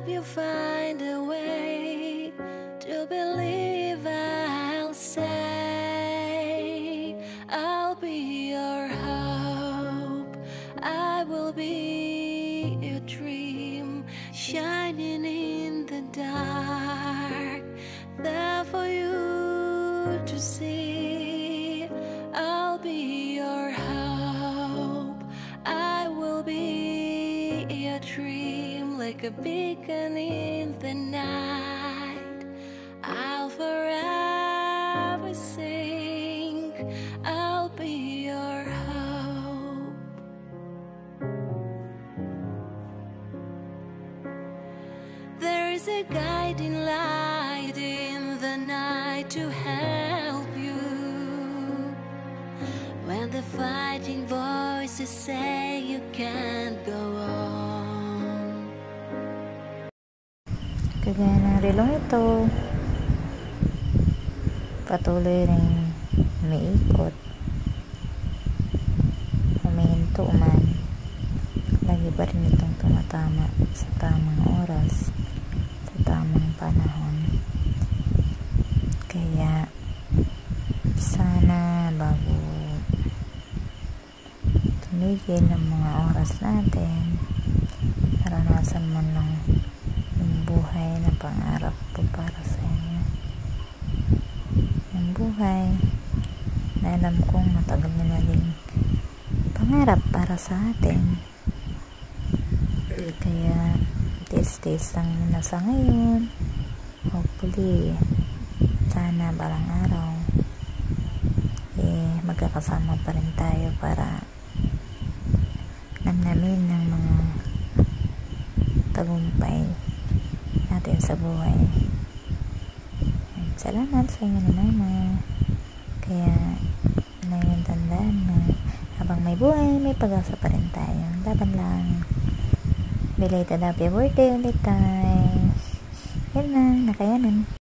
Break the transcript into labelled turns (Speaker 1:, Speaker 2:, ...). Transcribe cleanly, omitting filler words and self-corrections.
Speaker 1: You find a way to believe. I'll say I'll be your hope. I will be your dream, shining in the dark, there for you to see. I'll be your hope. I will be your dream, like a beacon in the night. I'll forever sing. I'll be your hope. There is a guiding light in the night to help you when the fighting voices say you can't go on.
Speaker 2: Kagaya ng relong ito, patuloy ring umiikot, humihinto man, lagi pa rin itong tumatama sa tamang oras, sa tamang panahon. Kaya sana bago tumigil ng mga oras natin, naranasan man lang yung buhay na pangarap po para sa inyo. Yung buhay na alam kong matagal na naging pangarap para sa atin. Kaya tiis-tiis lang muna sa ngayon. Hopefully sana balang araw magkakasama pa rin tayo para namnamin ng mga tagumpay natin sa buhay. Salamat sa inyo na mama. Kaya ngayon tandaan na habang may buhay, may pag-asa pa rin tayo. Laban lang. Belated happy birthday ulit tayo. Yan na, nakayanan.